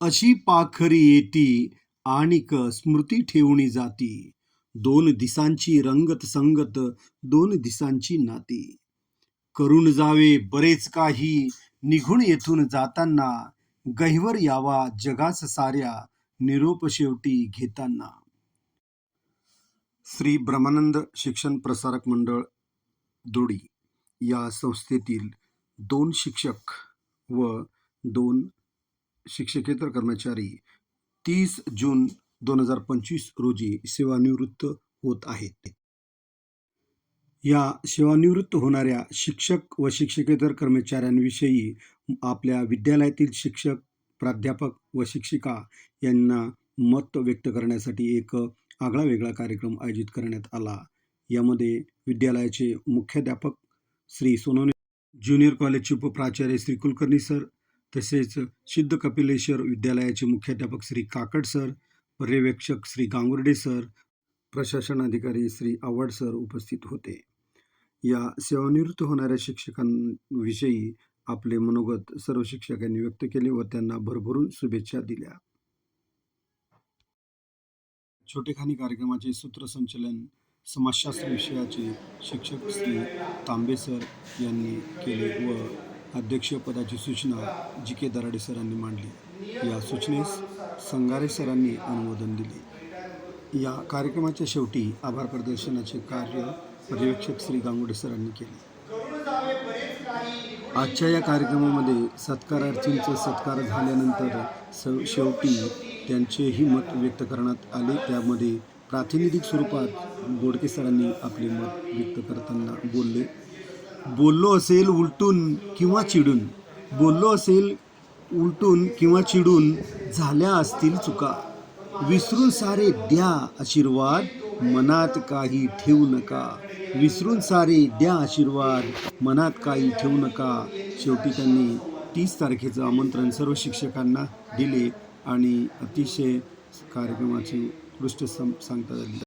अशी पाखरी येती आणिक स्मृती ठेवून जाती. दोन दिसांची रंगत संगत, दोन दिसांची नाती. करून जावे बरेच काही, निघून येथून जाताना. गहिवर यावा जगास साऱ्या, निरोप शेवटी घेताना. श्री ब्रह्मानंद शिक्षण प्रसारक मंडळ दोडी या संस्थेतील 2 शिक्षक व 2 शिक्षकेतर कर्मचारी 30 जून 2025 रोजी सेवानिवृत्त होत आहेत. या सेवानिवृत्त होणाऱ्या शिक्षक व शिक्षकेतर कर्मचाऱ्यांविषयी आपल्या विद्यालयातील शिक्षक, प्राध्यापक व शिक्षिका यांना मत व्यक्त करण्यासाठी एक आगळा-वेगळा कार्यक्रम आयोजित करण्यात आला. यामध्ये विद्यालयाचे मुख्याध्यापक श्री सोनवणे, ज्युनियर कॉलेजचे उपप्राचार्य श्री कुलकर्णी सर, तसेच सिद्ध कपिलेश्वर विद्यालयाचे मुख्याध्यापक श्री काकड सर, पर्यवेक्षक श्री गांगुर्डे सर, प्रशासन अधिकारी श्री आव्हाड सर उपस्थित होते. या सेवानिवृत्त होणाऱ्या शिक्षकांविषयी आपले मनोगत सर्व शिक्षकांनी व्यक्त केले व त्यांना भरभरून शुभेच्छा दिल्या. छोटेखानी कार्यक्रमाचे सूत्रसंचलन समाजशास्त्र विषयाचे शिक्षक श्री तांबे सर यांनी केले व अध्यक्षपदाची सूचना जी.के. दराडे सरांनी मांडली. या सूचनेस संगारे सरांनी अनुमोदन दिले. या कार्यक्रमाच्या शेवटी आभार प्रदर्शनाचे कार्य पर्यवेक्षक श्री गांगुर्डे सरांनी केले. आजच्या या कार्यक्रमामध्ये सत्कारार्थींचा सत्कार झाल्यानंतर शेवटी त्यांचेही मत व्यक्त करण्यात आले. त्यामध्ये प्रातिनिधिक स्वरूपात बोडके सरांनी आपले मत व्यक्त करताना बोललो असेल उलटून किंवा चिडून, बोललो असेल उलटून किंवा चिडून, झाल्या असतील चुका, विसरून सारे द्या आशीर्वाद, मनात काही ठेवू नका. विसरून सारे द्या आशीर्वाद, मनात काही ठेवू नका. शेवटी त्यांनी 30 तारखेचं आमंत्रण सर्व शिक्षकांना दिले आणि अतिशय कार्यक्रमाची उत्कृष्ट सांगता झाली.